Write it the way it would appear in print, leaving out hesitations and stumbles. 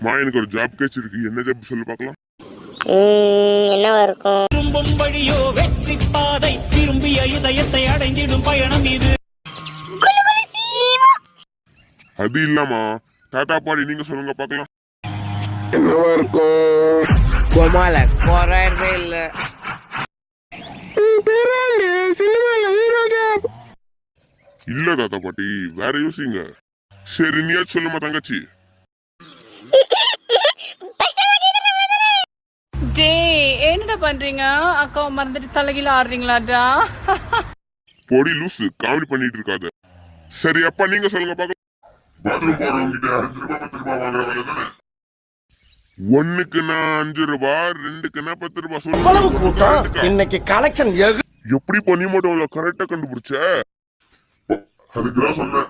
மா எனக்கு ஒரு ஜாப் கிடைச்சிருக்கு. என்ன ஜாப் சொல்லு பார்க்கலாம். என்னவா இருக்கும்? திரும்பும் வழியோ வெற்றி பாதை, திரும்பிய இதயத்தை அடைந்திடும் பயணம் இது. அது இல்லாமா தாத்தா பாடி நீங்க சொல்லுங்க பார்க்கலாம். என்னவா இருக்கும்? கோமால போராடுறதே இல்ல. இல்ல தாத்தா பாட்டி, வேற யோசிங்க. சரி நீயா சொல்லுமா தங்கச்சி. என்னடா பண்றீங்க? அக்காவை மறந்துட்டு தலைகீழ ஆடுறீங்களாடா? பொடி லூசு, காமெடி பண்ணிட்டு இருக்காத. சரி அப்பா நீங்க சொல்லுங்க பார்க்கலாம். பாத்ரூம் போறவங்கிட்ட 5 ரூபாய் 10 ரூபாய் வாங்குற வேலை தானே. ஒண்ணுக்குன்னா 5 ரூபாய், ரெண்டுக்குன்னா 10 ரூபாய். சொல்லுங்க இன்னைக்கு கலெக்ஷன் எப்படி பண்ணி மட்டும் கரெக்டா கண்டுபிடிச்ச? அதுக்குதான் சொன்னேன்.